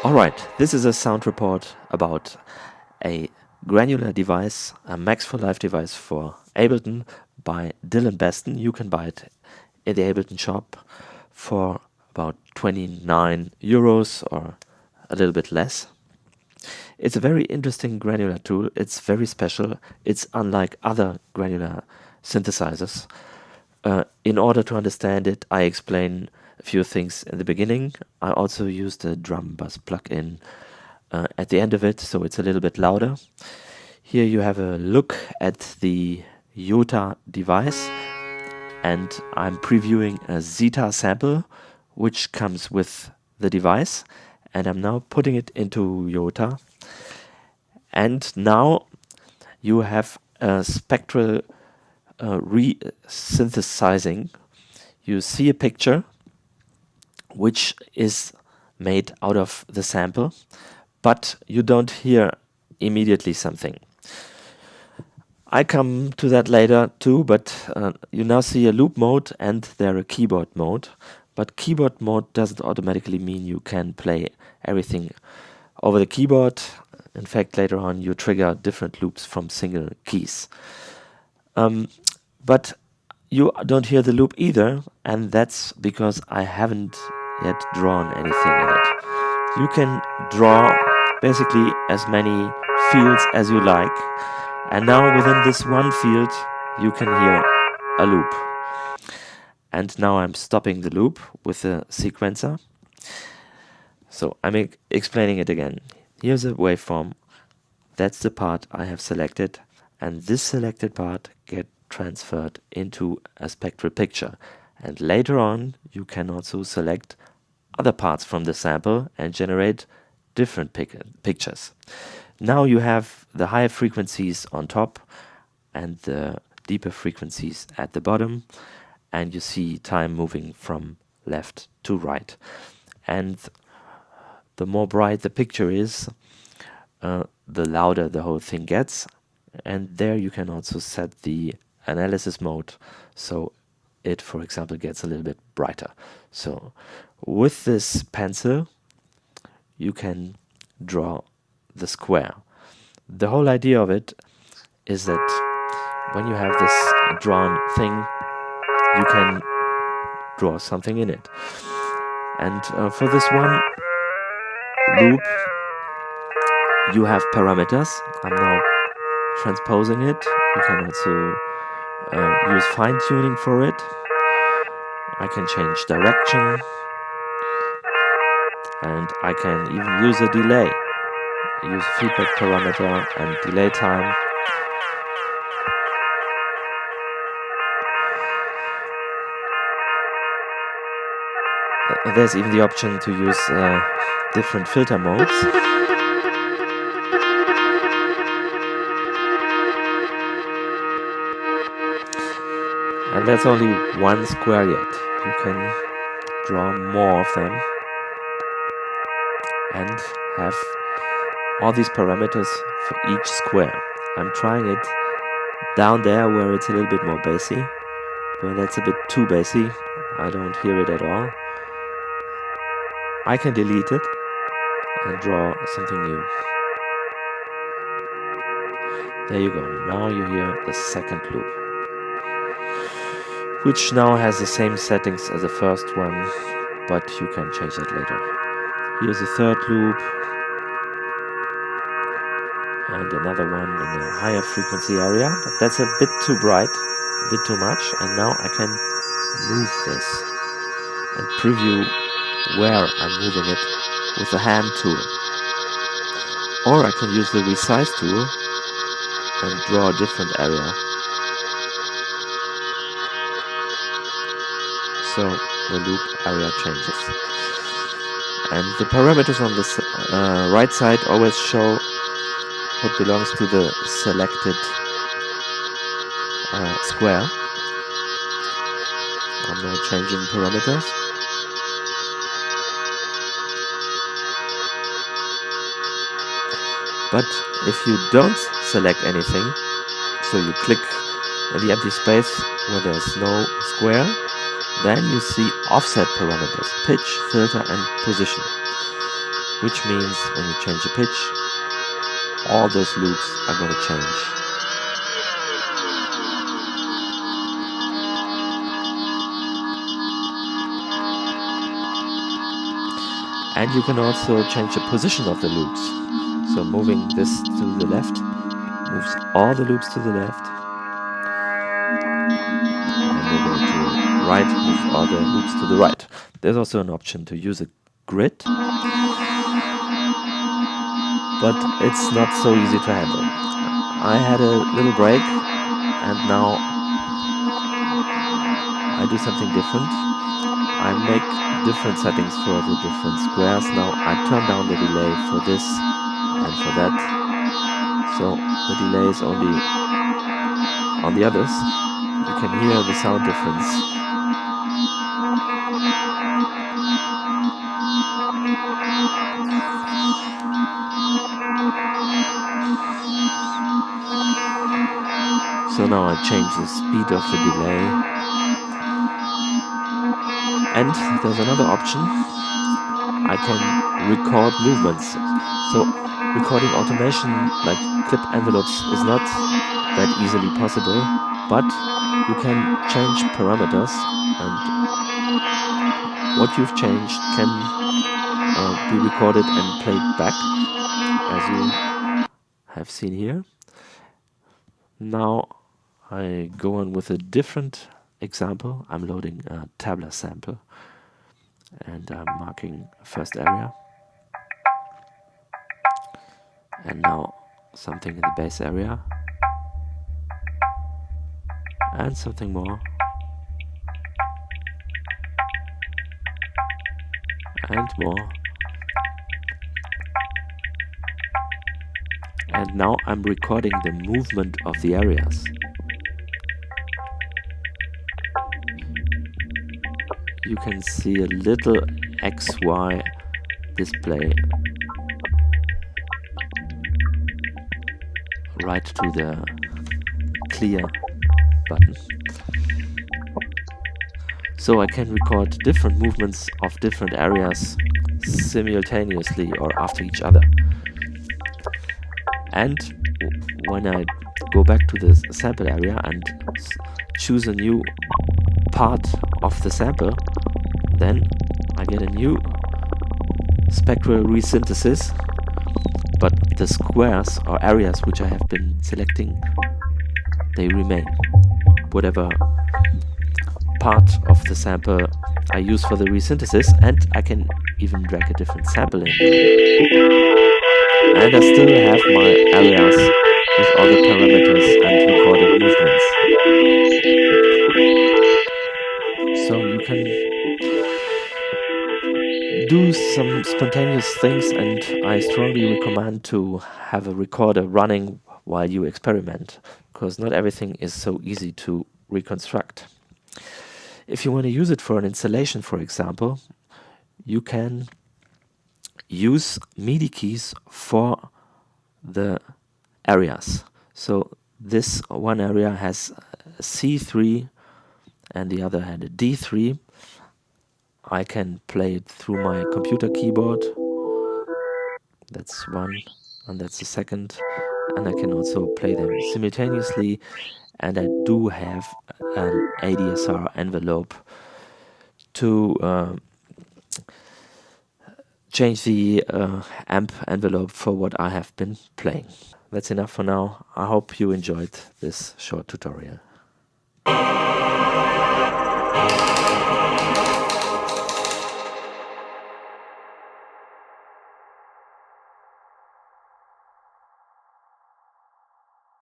Alright, this is a sound report about a granular device, a Max for Life device for Ableton by Dillon Bastan. You can buy it in the Ableton shop for about 29 euros or a little bit less. It's a very interesting granular tool. It's very special. It's unlike other granular synthesizers. In order to understand it, I explain a few things in the beginning. I also use the drum bus plugin at the end of it, so it's a little bit louder. Here you have a look at the Iota device, and I'm previewing a Zeta sample which comes with the device, and I'm now putting it into Iota. And now you have a spectral re-synthesizing. You see a picture which is made out of the sample, but you don't hear immediately something. I come to that later too, but you now see a loop mode and there a keyboard mode. But keyboard mode doesn't automatically mean you can play everything over the keyboard. In fact, later on you trigger different loops from single keys. But you don't hear the loop either, and that's because I haven't yet drawn anything in it. You can draw basically as many fields as you like, and now within this one field you can hear a loop. And now I'm stopping the loop with a sequencer. So I'm explaining it again. Here's a waveform. That's the part I have selected, and this selected part gets transferred into a spectral picture. And later on you can also select other parts from the sample and generate different pictures. Now you have the higher frequencies on top and the deeper frequencies at the bottom, and you see time moving from left to right. And the more bright the picture is, the louder the whole thing gets. And there you can also set the analysis mode, so it, for example, gets a little bit brighter. So with this pencil you can draw the square. The whole idea of it is that when you have this drawn thing, you can draw something in it. And for this one loop you have parameters. I'm now transposing it. You can also use fine-tuning for it. I can change direction, and I can even use a delay. Use feedback parameter and delay time. There's even the option to use different filter modes. And that's only one square yet. You can draw more of them and have all these parameters for each square. I'm trying it down there where it's a little bit more bassy, but that's a bit too bassy. I don't hear it at all. I can delete it and draw something new. There you go. Now you hear the second loop, which now has the same settings as the first one, but you can change that later. Here's a third loop, and another one in a higher frequency area. But that's a bit too bright, a bit too much, and now I can move this and preview where I'm moving it with the hand tool. Or I can use the resize tool and draw a different area. So the loop area changes. And the parameters on the right side always show what belongs to the selected square. I'm now changing parameters. But if you don't select anything, so you click in the empty space where there's no square, then you see offset parameters, pitch, filter and position. which means when you change the pitch, all those loops are going to change. And you can also change the position of the loops. So moving this to the left moves all the loops to the left. And moving to the right moves all the loops to the right. There's also an option to use a grid, but it's not so easy to handle. I had a little break and now I do something different. I make different settings for the different squares. Now I turn down the delay for this and for that, so the delay is only on the others. You can hear the sound difference. So now I change the speed of the delay. And there's another option. I can record movements. So recording automation like clip envelopes is not that easily possible, but you can change parameters, and what you've changed can be recorded and played back, as you have seen here. Now I go on with a different example. I'm loading a tabla sample and I'm marking first area, and now something in the bass area and something more and more, and now I'm recording the movement of the areas. You can see a little XY display right to the clear button. So I can record different movements of different areas simultaneously or after each other. And when I go back to the sample area and choose a new part of the sample, then I get a new spectral resynthesis, but the squares or areas which I have been selecting, they remain. Whatever part of the sample I use for the resynthesis, and I can even drag a different sample in. And I still have my areas with all the parameters and recorded movements. So you can do some spontaneous things, and I strongly recommend to have a recorder running while you experiment, because not everything is so easy to reconstruct. If you want to use it for an installation, for example, you can use MIDI keys for the areas. So this one area has a C3 and the other had a D3. I can play it through my computer keyboard. That's one, and that's the second. And I can also play them simultaneously. And I do have an ADSR envelope to change the amp envelope for what I have been playing. That's enough for now. I hope you enjoyed this short tutorial.